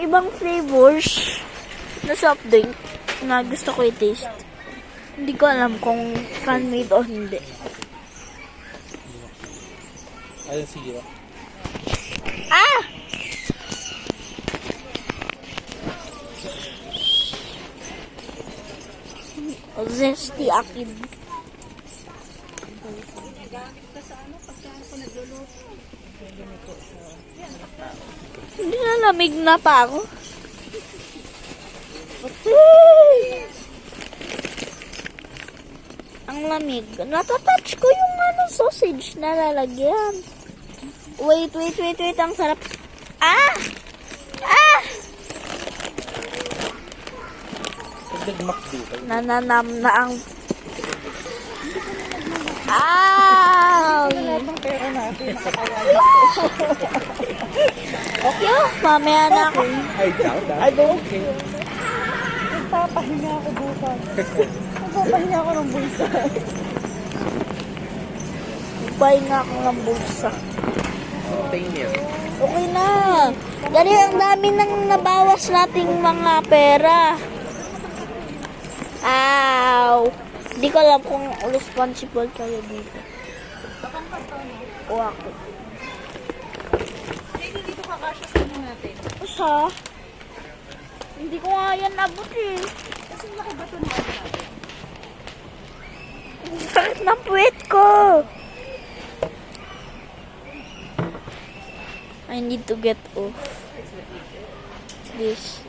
ibang flavors na soft drink na gusto ko i-taste. Hindi ko alam kung fan-made o hindi. Ayun, sige ba? Ah! Zesty akin. Hindi na lamig na pa ako. Ang lamig. Natatouch ko yung sausage na lalagyan. Wait. Ang sarap. Ah! Ah! Nagdagmak dito. Nananam na ang... Ah! Ang pera natin. Okay, mamaya na ako. I doubt that. I don't care. Nagpapahinga ako bukas. Nagpapahinga ako ng bulsa. Pahinga ako ng bulsa. Thank you. Okay na. Dali, ang dami nang nabawas nating mga pera. Ow! Hindi ko alam kung responsible kayo dito. O ako. Dito kakasya sa natin. Usa? Hindi ko nga yan nabot eh. Kasi laki ba ito na natin? Sakit ng puwet ko. I need to get off this.